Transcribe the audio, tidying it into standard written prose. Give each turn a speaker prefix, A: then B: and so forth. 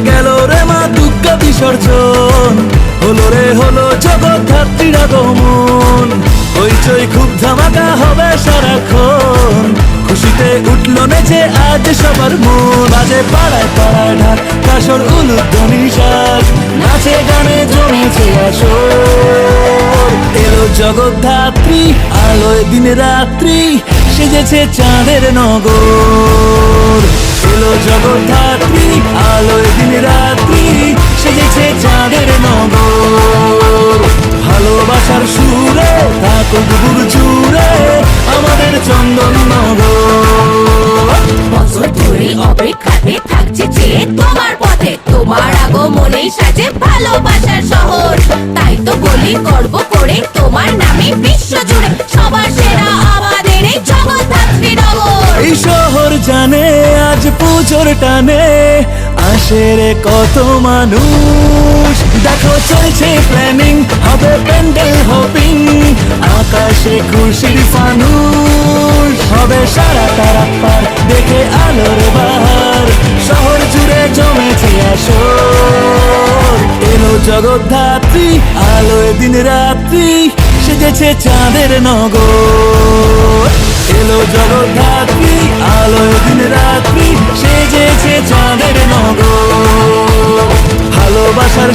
A: গেল রে মা দুর্গা বিসর্জন, হলো জগদ্ধাত্রীর আগমন। হইচই খুব ধামাকা হবে সারাক্ষণ, খুশিতে উঠলো নেচে আজ সবার মন। বাজে পাড়ায় পাড়ায় ঢাক, কাসর উলুধ্বনি শাক, নাচে গানে জমেছে আসর। এলো জগদ্ধাত্রী, আলোয় দিন রাত্রি, সেজেছে চাঁদের নগর। এলো জগদ্ধাত্রী, আলোয় দিন রাত্রি, সেজেছে চাঁদের নগর। ভালোবাসার সুরে থাকুক বুক জুড়ে আমাদের চন্দননগর।
B: বছর ধরে অপেক্ষাতে থাকছে যে তোমার পথে, তোমার আগমনেই সাজে ভালোবাসার শহর। তাই তো বলি গর্ব করে তোমার নামে বিশ্ব জুড়ে সবার সেরা আমাদের এই জগদ্ধাত্রী নগর।
A: এই শহর জানে আজ পুজোর টানে আসে রে কত মানুষ। দেখো চলছে প্ল্যানিং, হবে প্যান্ডেল হপিং, আকাশে খুশির ফানুষ। হবে সারা তারা পার, দেখে আলোর বাহার, শহর জুড়ে জমেছে আসর। এলো জগদ্ধাত্রী, আলোয় দিন রাত্রি, সেজেছে চাঁদের নগর। এলো জগদ্ধাত্রী, আলোয় দিন রাত্রি, সেজেছে চাঁদের নগর। ভালোবাসার